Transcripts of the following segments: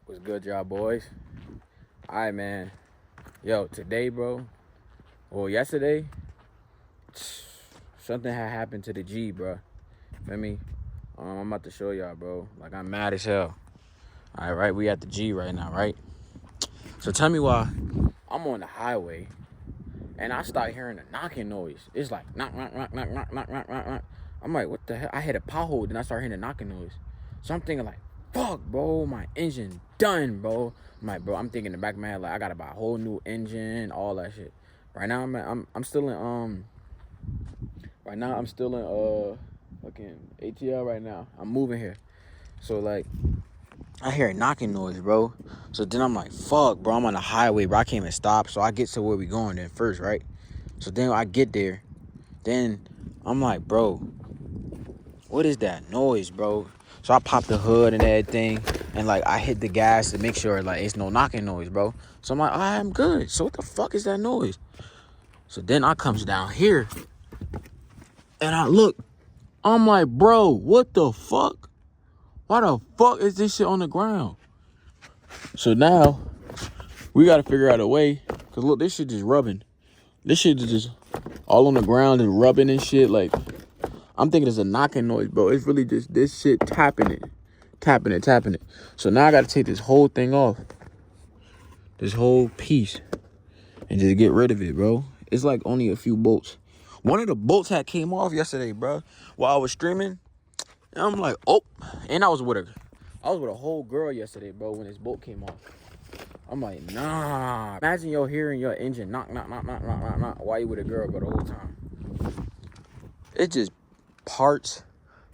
What's good, y'all boys? Alright, man. Yo, today, bro. Well, yesterday, something had happened to the G, bro. Feel me? I'm about to show y'all, bro. Like, I'm mad as hell. Alright, right? We at the G right now, right? So tell me why I'm on the highway and I start hearing a knocking noise. It's like knock, knock, knock, knock, knock, knock, knock, knock, knock. I'm like, what the hell? I hit a pothole, then I start hearing a knocking noise. So I'm thinking like, fuck, bro, my engine done, bro. I'm thinking in the back of my head, like, I gotta buy a whole new engine, all that shit. Right now, I'm still in fucking ATL right now. I'm moving here, so like, I hear a knocking noise, bro. So then I'm like, fuck, bro, I'm on the highway, bro. I can't even stop. So I get to where we going then first, right? So then I get there, then I'm like, bro, what is that noise, bro? So I pop the hood and everything, and like I hit the gas to make sure like it's no knocking noise, bro. So I'm like, all right, I'm good. So what the fuck is that noise? So then I comes down here, and I look. I'm like, bro, what the fuck? Why the fuck is this shit on the ground? So now we gotta figure out a way, cause look, this shit just rubbing. This shit is just all on the ground and rubbing and shit. Like, I'm thinking it's a knocking noise, bro. It's really just this shit tapping it. So now I gotta take this whole thing off. This whole piece. And just get rid of it, bro. It's like only a few bolts. One of the bolts had came off yesterday, bro. While I was streaming. And I'm like, oh. And I was with a whole girl yesterday, bro, when this bolt came off. I'm like, nah. Imagine you're hearing your engine knock, knock, knock, knock, knock, knock, knock, while you with a girl the whole time. It just parts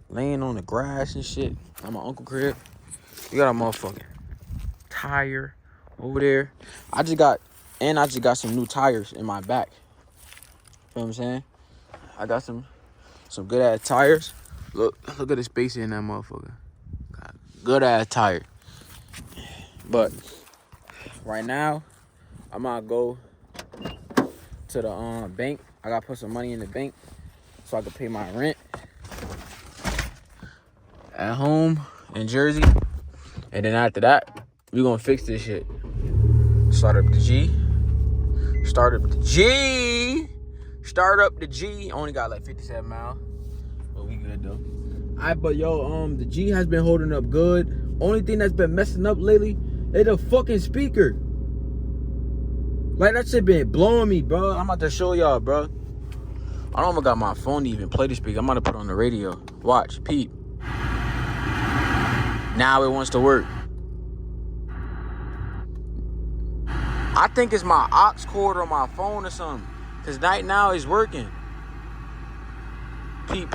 laying on the grass and shit. At my uncle crib. You got a motherfucking tire over there. I just got some new tires in my back. You know what I'm saying? I got some good ass tires. Look at the space in that motherfucker. Got good ass tire. But right now, I'm gonna go to the bank. I gotta put some money in the bank so I can pay my rent at home in Jersey. And then after that, we gonna fix this shit. Start up the G. Only got like 57 miles. But we good though. Alright, but yo, the G has been holding up good. Only thing that's been messing up lately is the fucking speaker. Like, that shit been blowing me, bro. I'm about to show y'all, bro. I don't even got my phone to even play the speaker. I'm about to put it on the radio. Watch, peep. Now it wants to work. I think it's my aux cord on my phone or something. Cause right now it's working. Peep.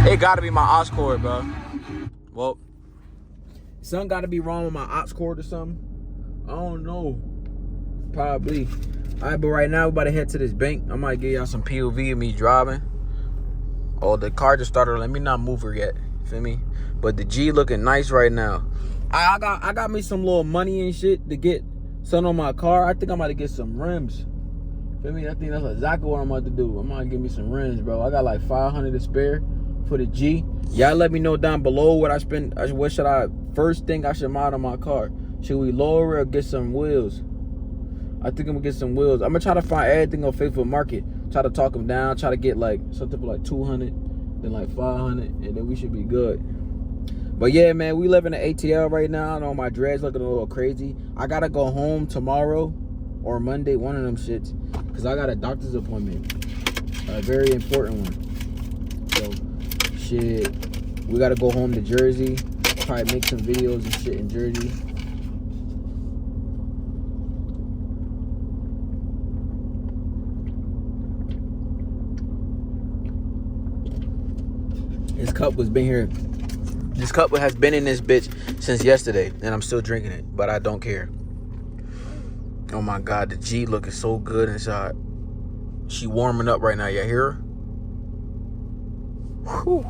It gotta be my aux cord, bro. Well, something gotta be wrong with my aux cord or something. I don't know. Probably. Alright, but right now we about to head to this bank. I might give y'all some POV of me driving. Oh, the car just started. Let me not move her yet. Feel me? But the G looking nice right now. I got me some little money and shit to get something on my car. I think I'm about to get some rims. Feel me? I think that's exactly what I'm about to do. I'm gonna give me some rims, bro. I got like 500 to spare for the G. Y'all let me know down below what I spend. What should I first thing I should mod on my car? Should we lower it or get some wheels? I think I'm gonna get some wheels. I'm gonna try to find everything on Facebook Market. Try to talk them down. Try to get like something like 200, then like 500, and then we should be good. But yeah, man, we live in the ATL right now. I know my dreads looking a little crazy. I gotta go home tomorrow or Monday, one of them shits, because I got a doctor's appointment, a very important one. So shit, we gotta go home to Jersey. Probably make some videos and shit in Jersey. This cup has been in this bitch since yesterday, and I'm still drinking it, but I don't care. Oh my God, the G looking so good inside. She warming up right now, y'all hear her? Whew.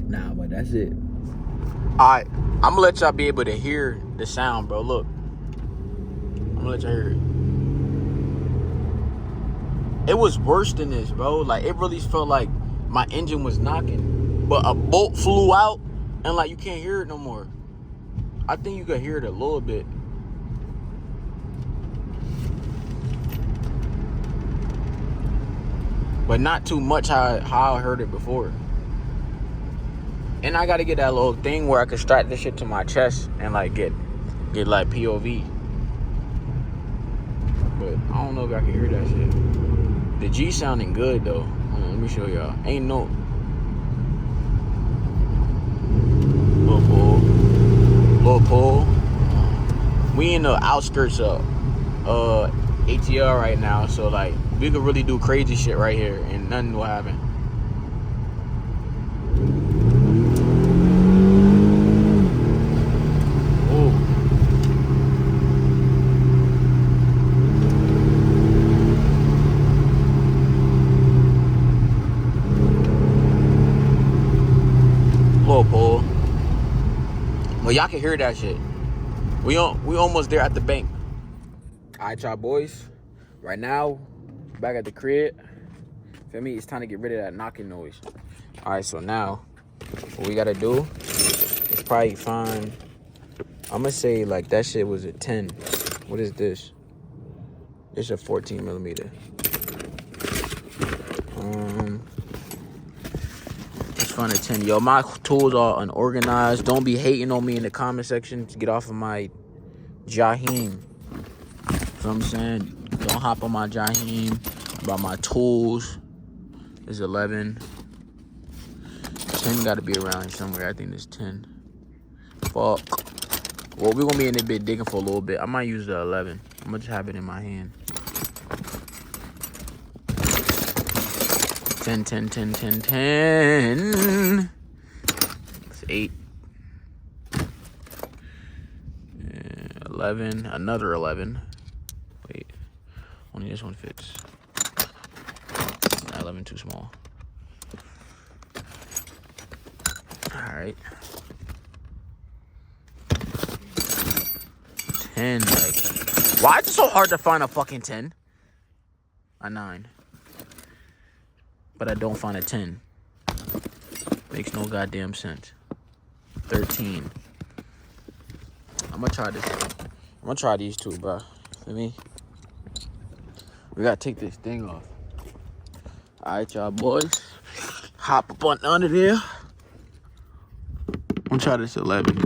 Nah, but that's it. Alright, I'm gonna let y'all be able to hear the sound, bro. Look. gonna let y'all hear it. It was worse than this, bro. Like, it really felt like my engine was knocking, but a bolt flew out, and like you can't hear it no more. I think you could hear it a little bit. But not too much how I heard it before. And I gotta get that little thing where I can strap this shit to my chest and like get like POV. But I don't know if I can hear that shit. The G sounding good though. Hold on, let me show y'all. Ain't no little pull. We in the outskirts of ATL right now, so like we could really do crazy shit right here and nothing will happen. Little pull. Well, y'all can hear that shit. We almost there at the bank. All right, y'all boys. Right now, back at the crib. Feel me? It's time to get rid of that knocking noise. All right, so now what we gotta do is probably find. I'm gonna say like that shit was a 10. What is this? It's a 14 millimeter. Let's find a 10. Yo, my tools are unorganized. Don't be hating on me in the comment section to get off of my Jaheim. You know what I'm saying? Don't hop on my Jaheim about my tools. It's 11. 10 gotta be around somewhere. I think it's 10. Fuck. Well, we're gonna be in this bit digging for a little bit. I might use the 11. I'm gonna just have it in my hand. 10, 10, 10, 10, 10. It's 8. 11. Another 11. Wait. Only this one fits. Nah, 11 too small. Alright. 10. Like, why is it so hard to find a fucking 10? A 9. But I don't find a 10. Makes no goddamn sense. 13. I'm gonna try this. I'm gonna try these two, bro. Feel me? We gotta take this thing off. Alright, y'all boys. Hop up on under there. I'm gonna try this 11.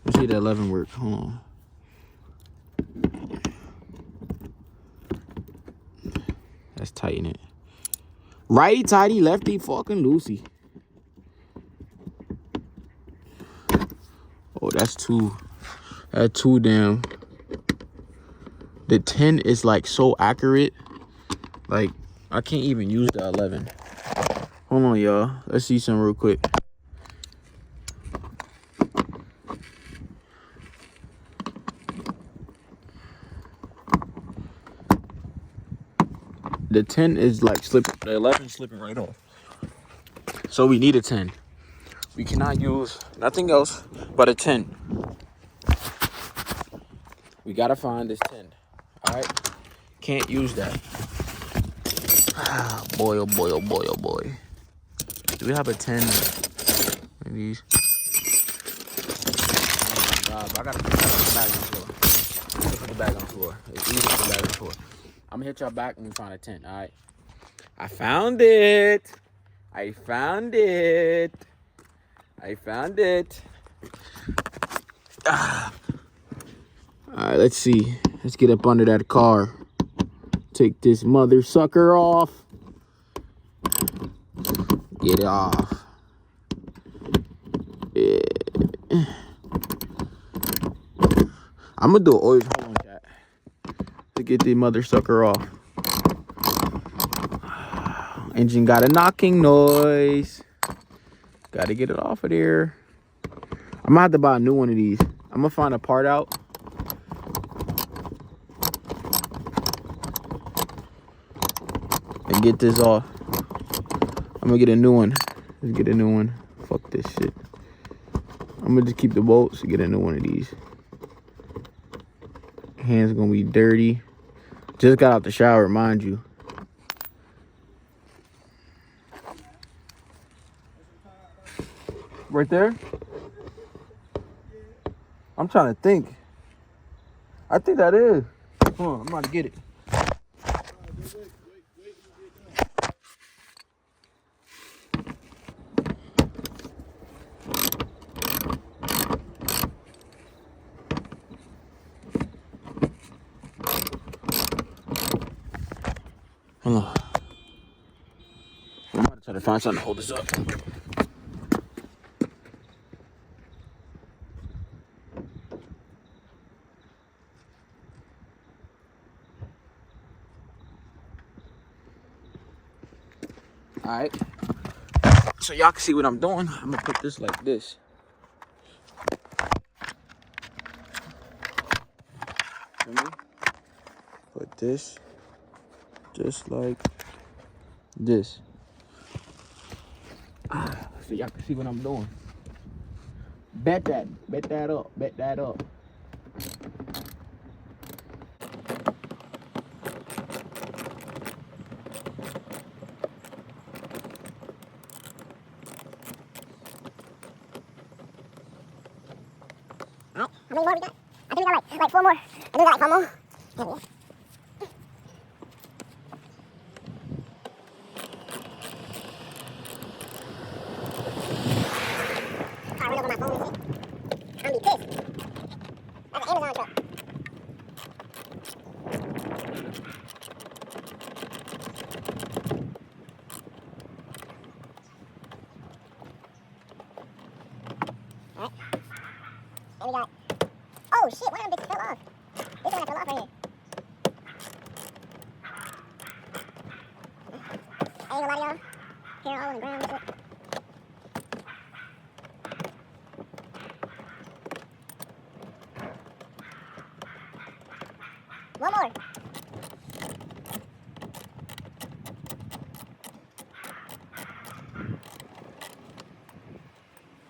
Let's see the 11 work. Hold on. Let's tighten it. Righty tighty, lefty fucking loosey. Oh, that's too damn. The 10 is like so accurate. Like, I can't even use the 11. Hold on, y'all. Let's see something real quick. The 10 is like slipping. The 11 is slipping right off. So we need a 10. We cannot use nothing else but a 10. We gotta find this 10. Alright? Can't use that. Ah, boy, oh boy, oh boy, oh boy. Do we have a 10? Maybe. Oh my God, I gotta put the bag on the floor. Put the bag on the floor. It's easy to put the bag on the floor. I'm gonna hit y'all back when we find a 10, alright? I found it. I found it. I found it. Ah. Alright, let's see. Let's get up under that car. Take this mother sucker off. Get it off. Yeah. I'm gonna do an oil hold on that to get the mother sucker off. Engine got a knocking noise. Gotta get it off of there. I'm gonna have to buy a new one of these. I'm gonna find a part out. And get this off. I'm gonna get a new one. Let's get a new one. Fuck this shit. I'm gonna just keep the bolts and get a new one of these. Hands gonna be dirty. Just got out the shower, mind you. Right there? I'm trying to think. I think that is. Hold on, I'm about to get it. Hold on. I'm about to try to find something to hold this up. Alright. So y'all can see what I'm doing. I'm gonna put this like this. Feel me? Put this just like this. So y'all can see what I'm doing. Bet that up. How many more we got? I think we got like 4 more. I think we got like 4 more. Yeah. Car went over my phone and shit. I'm gonna be pissed. That's an Amazon truck. Alright. Then we got. Oh shit, one of them bitches fell off. This one fell off right here. I ain't gonna lie to y'all. Hair all on the ground and shit. One more.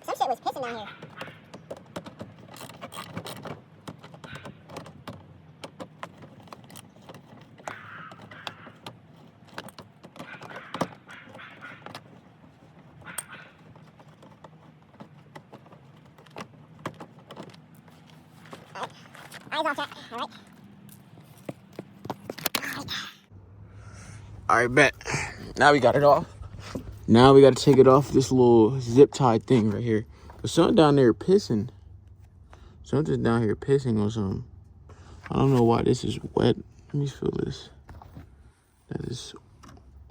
Some shit was pissing down here. Eyes off that. Alright, bet. Now we got it off. Now we gotta take it off this little zip tie thing right here. But something down there pissing. Something's down here pissing on something. I don't know why this is wet. Let me feel this. That is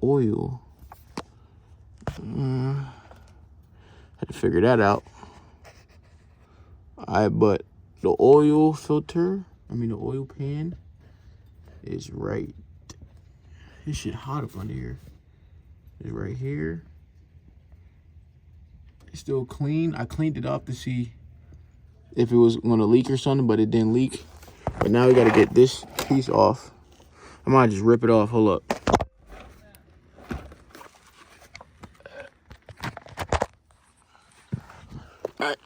oil. Had to figure that out. Alright, but the oil filter, the oil pan is right. This shit hot up under here. It's right here. It's still clean. I cleaned it up to see if it was gonna leak or something, but it didn't leak. But now we gotta get this piece off. I might just rip it off. Hold up. Alright.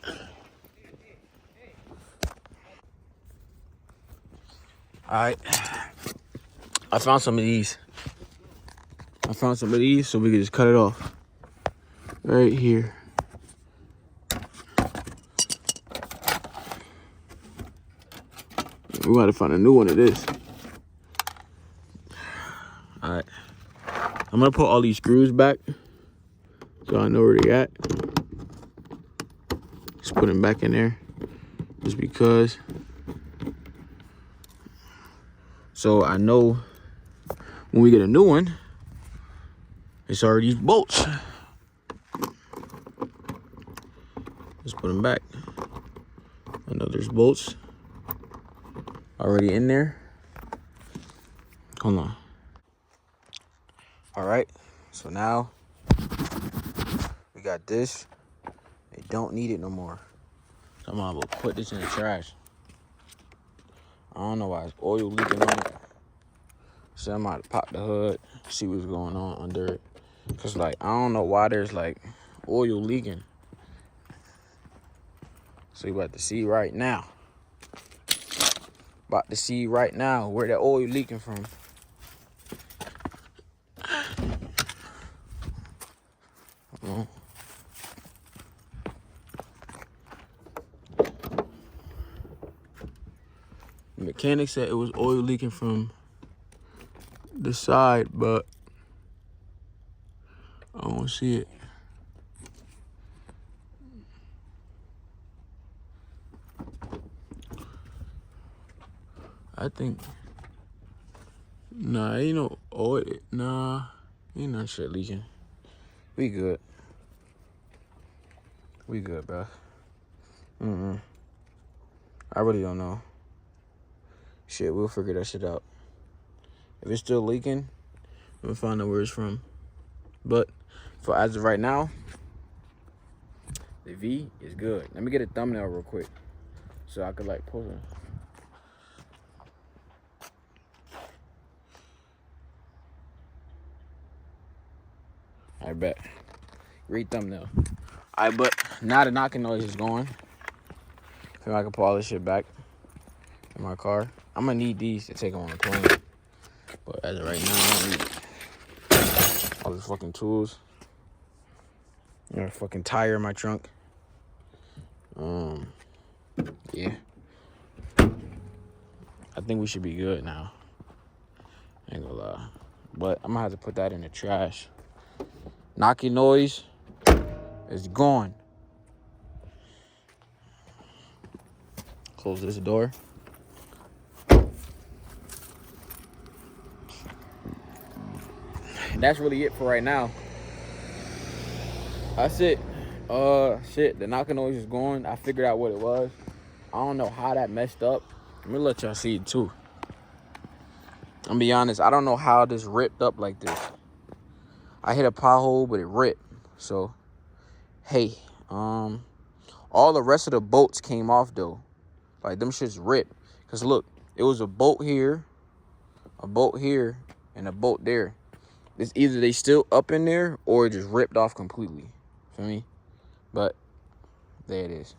Alright. I found some of these. So we can just cut it off. Right here. We gotta find a new one of this. Alright. I'm gonna put all these screws back so I know where they at. Just put them back in there. Just because. So I know when we get a new one, it's already bolts. Just put them back. I know there's bolts already in there. Hold on. All right, so now we got this. They don't need it no more. So I'm gonna put this in the trash. I don't know why it's oil leaking on it. So I'm about to pop the hood, see what's going on under it. Cause I don't know why there's oil leaking. So you about to see right now. About to see right now where that oil leaking from. The mechanic said it was oil leaking from the side, but I don't see it. I think, nah, ain't no oil, nah, ain't no shit leaking. We good. We good, bro. I really don't know. Shit, we'll figure that shit out. If it's still leaking, we'll find out where it's from. But for as of right now, the V is good. Let me get a thumbnail real quick so I could like post it. I bet. Great thumbnail. Alright, but now the knocking noise is going. I feel like I can pull all this shit back in my car. I'm gonna need these to take on the plane. But as of right now, I don't need all these fucking tools. You know, a fucking tire in my trunk. Yeah. I think we should be good now. Ain't gonna lie. But I'm gonna have to put that in the trash. Knocking noise is gone. Close this door. That's really it for right now. That's it. Shit, the knocking noise is gone. I figured out what it was. I don't know how that messed up. Let me let y'all see it too. I'm gonna be honest, I don't know how this ripped up like this. I hit a pothole, but it ripped. So, hey, all the rest of the bolts came off though. Like them shits ripped. Cause look, it was a bolt here, and a bolt there. It's either they still up in there or it just ripped off completely. Feel me? But there it is.